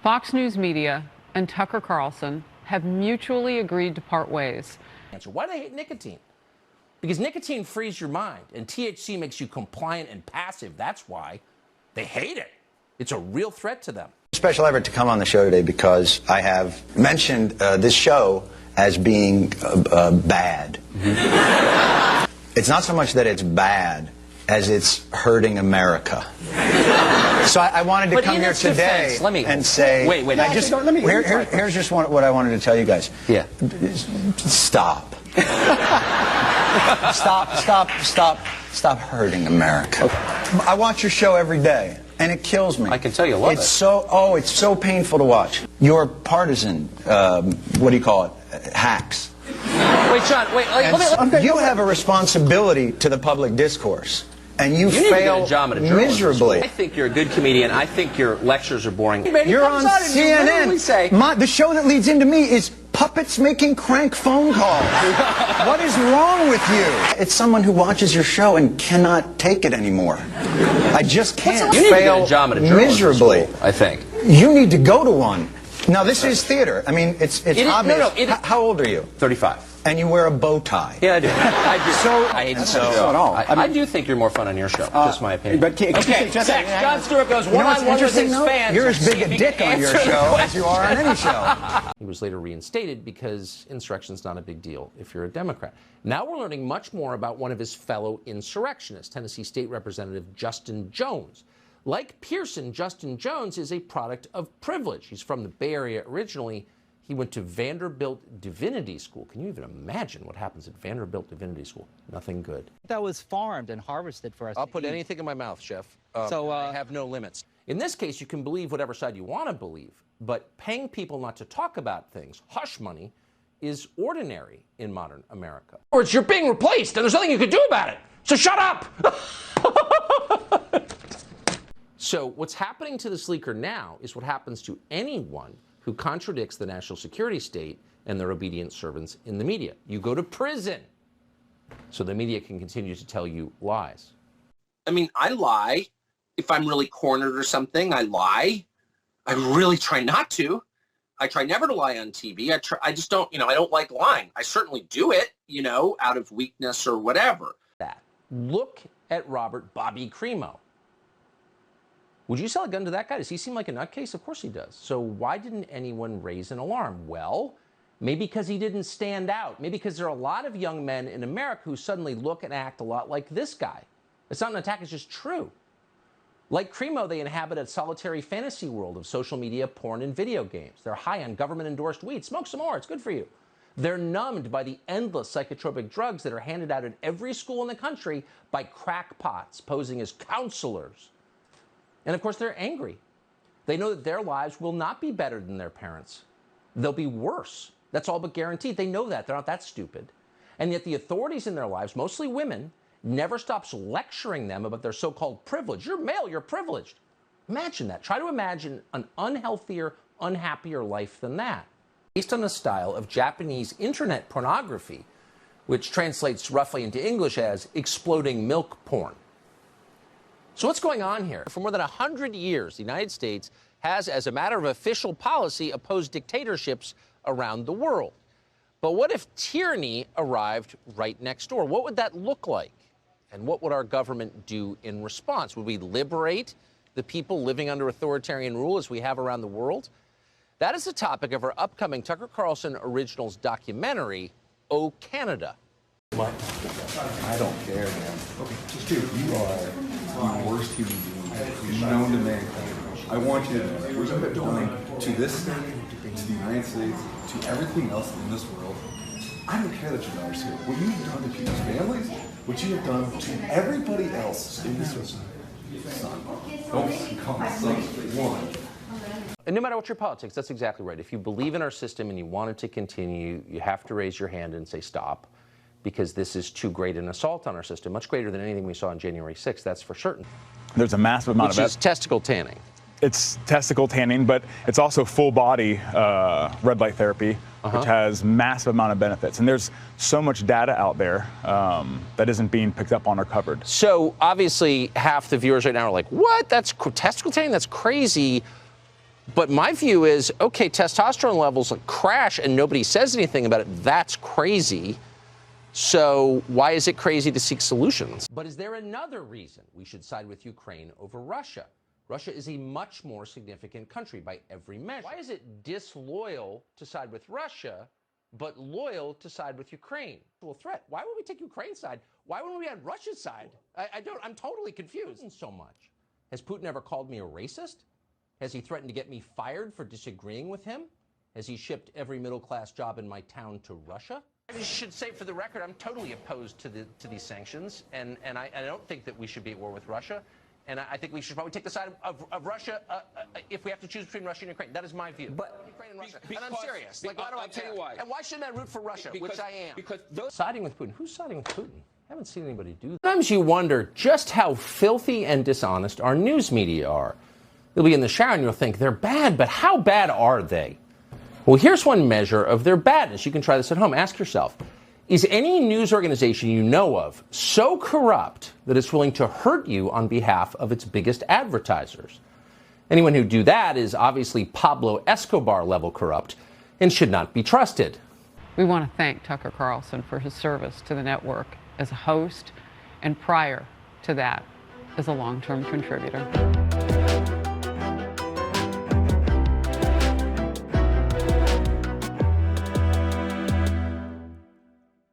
Fox News Media and Tucker Carlson have mutually agreed to part ways. Why do they hate nicotine? Because nicotine frees your mind, and THC makes you compliant and passive. That's why they hate it. It's a real threat to them. Special effort to come on the show today because I have mentioned this show as being bad. It's not so much that it's bad as it's hurting America. So I wanted to come here today and say, wait. Here's just what I wanted to tell you guys. Yeah. Stop. Stop hurting America. Okay. I watch your show every day, and it kills me. I can tell you love it. It's so painful to watch. Your partisan, what do you call it, hacks. Wait, Sean, you have a responsibility to the public discourse. And you fail miserably. I think you're a good comedian. I think your lectures are boring. You're on CNN. The show that leads into me is puppets making crank phone calls. What is wrong with you? It's someone who watches your show and cannot take it anymore. I just can't. You fail miserably. School, I think. You need to go to one. Now, this is theater. I mean, it's obvious. How old are you? 35. And you wear a bow tie. Yeah, I do. I hate the show. I do think you're more fun on your show. Just my opinion. But John Stewart goes one-on-one with his fans. You're as big a dick on your show as you are on any show. He was later reinstated because insurrection's not a big deal if you're a Democrat. Now we're learning much more about one of his fellow insurrectionists, Tennessee State Representative Justin Jones. Like Pearson, Justin Jones is a product of privilege. He's from the Bay Area originally. He went to Vanderbilt Divinity School. Can you even imagine what happens at Vanderbilt Divinity School? Nothing good. That was farmed and harvested for us. I'll put anything in my mouth, Chef. I have no limits. In this case, you can believe whatever side you want to believe, but paying people not to talk about things, hush money, is ordinary in modern America. Or you're being replaced, and there's nothing you can do about it. So shut up! So what's happening to this leaker now is what happens to anyone who contradicts the national security state and their obedient servants in the media. You go to prison so the media can continue to tell you lies. I mean, I lie. If I'm really cornered or something, I lie. I really try not to. I try never to lie on TV. I just don't, I don't like lying. I certainly do it, out of weakness or whatever. Look at Robert Bobby Crimo. Would you sell a gun to that guy? Does he seem like a nutcase? Of course he does. So why didn't anyone raise an alarm? Well, maybe because he didn't stand out. Maybe because there are a lot of young men in America who suddenly look and act a lot like this guy. It's not an attack, it's just true. Like Crimo, they inhabit a solitary fantasy world of social media, porn, and video games. They're high on government-endorsed weed. Smoke some more, it's good for you. They're numbed by the endless psychotropic drugs that are handed out at every school in the country by crackpots posing as counselors. And of course, they're angry. They know that their lives will not be better than their parents. They'll be worse. That's all but guaranteed. They know that. They're not that stupid. And yet the authorities in their lives, mostly women, never stops lecturing them about their so-called privilege. You're male, you're privileged. Imagine that. Try to imagine an unhealthier, unhappier life than that. Based on the style of Japanese internet pornography, which translates roughly into English as exploding milk porn. So what's going on here? For more than 100 years, the United States has, as a matter of official policy, opposed dictatorships around the world. But what if tyranny arrived right next door? What would that look like? And what would our government do in response? Would we liberate the people living under authoritarian rule as we have around the world? That is the topic of our upcoming Tucker Carlson Originals documentary, Oh, Canada. What? I don't care, man. Okay, just do. You are the worst human being known to mankind. I want you to know that what you have done to this state, to the United States, to everything else in this world. I don't care that your daughter's here. What you have done to people's families, what you have done to everybody else in this world. Son, don't call me son. One. And no matter what your politics, that's exactly right. If you believe in our system and you want it to continue, you have to raise your hand and say stop, because this is too great an assault on our system, much greater than anything we saw on January 6th, that's for certain. There's a massive amount of... Which is testicle tanning. It's testicle tanning, but it's also full body red light therapy, which has massive amount of benefits. And there's so much data out there that isn't being picked up on or covered. So obviously half the viewers right now are like, what? That's testicle tanning? That's crazy. But my view is, okay, testosterone levels crash and nobody says anything about it. That's crazy. So why is it crazy to seek solutions? But is there another reason we should side with Ukraine over Russia? Russia is a much more significant country by every measure. Why is it disloyal to side with Russia, but loyal to side with Ukraine? Well, threat. Why would we take Ukraine's side? Why wouldn't we on Russia's side? I'm totally confused. So much. Has Putin ever called me a racist? Has he threatened to get me fired for disagreeing with him? Has he shipped every middle-class job in my town to Russia? I should say, for the record, I'm totally opposed to these sanctions, and I don't think that we should be at war with Russia. And I think we should probably take the side of Russia if we have to choose between Russia and Ukraine. That is my view. But Ukraine and Russia. And I'm serious. Like, why do I tell you why? And why shouldn't I root for Russia, which I am? Because siding with Putin. Who's siding with Putin? I haven't seen anybody do that. Sometimes you wonder just how filthy and dishonest our news media are. You'll be in the shower and you'll think they're bad, but how bad are they? Well, here's one measure of their badness. You can try this at home. Ask yourself, is any news organization you know of so corrupt that it's willing to hurt you on behalf of its biggest advertisers? Anyone who do that is obviously Pablo Escobar level corrupt and should not be trusted. We want to thank Tucker Carlson for his service to the network as a host and prior to that as a long-term contributor.